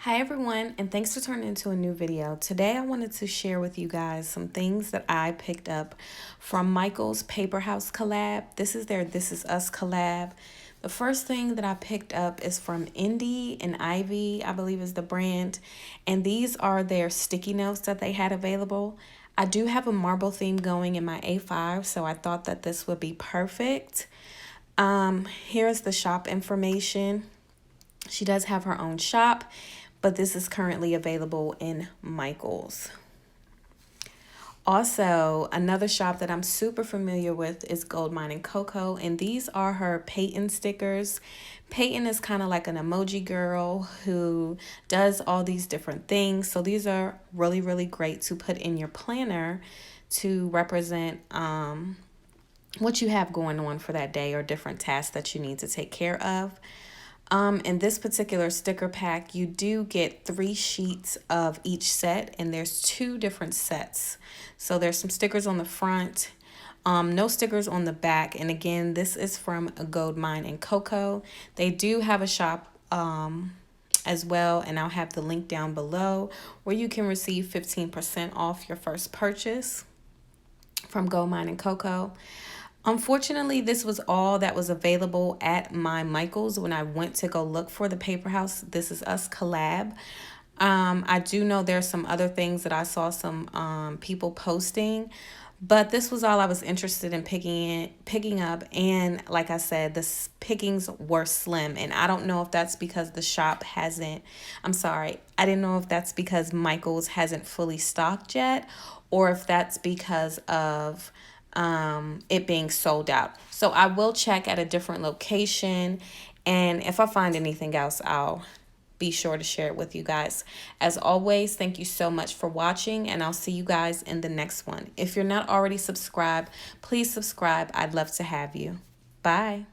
Hi everyone, and thanks for turning into a new video. Today I wanted to share with you guys some things that I picked up from Michael's Paperhouse collab. This is their This Is Us collab. The first thing that I picked up is from Indy and Ivy, I believe is the brand. And these are their sticky notes that they had available. I do have a marble theme going in my A5, so I thought that this would be perfect. Here's the shop information. She does have her own shop, but this is currently available in Michael's. Also, another shop that I'm super familiar with is Gold Mine and Cocoa, and these are her Peyton stickers. Peyton is kind of like an emoji girl who does all these different things. So these are really, really great to put in your planner to represent what you have going on for that day or different tasks that you need to take care of. In this particular sticker pack, you do get 3 sheets of each set, and there's 2 different sets. So there's some stickers on the front, no stickers on the back. And again, this is from Gold Mine and Cocoa. They do have a shop as well, and I'll have the link down below where you can receive 15% off your first purchase from Gold Mine and Cocoa. Unfortunately, this was all that was available at my Michael's when I went to go look for the Paperhouse This Is Us collab. I do know there's some other things that I saw some people posting, but this was all I was interested in picking up. And like I said, the pickings were slim, and I don't know if that's because the shop hasn't, I didn't know if that's because Michael's hasn't fully stocked yet, or if that's because of it being sold out. So I will check at a different location, and if I find anything else, I'll be sure to share it with you guys. As always, thank you so much for watching, and I'll see you guys in the next one. If you're not already subscribed, please subscribe. I'd love to have you. Bye.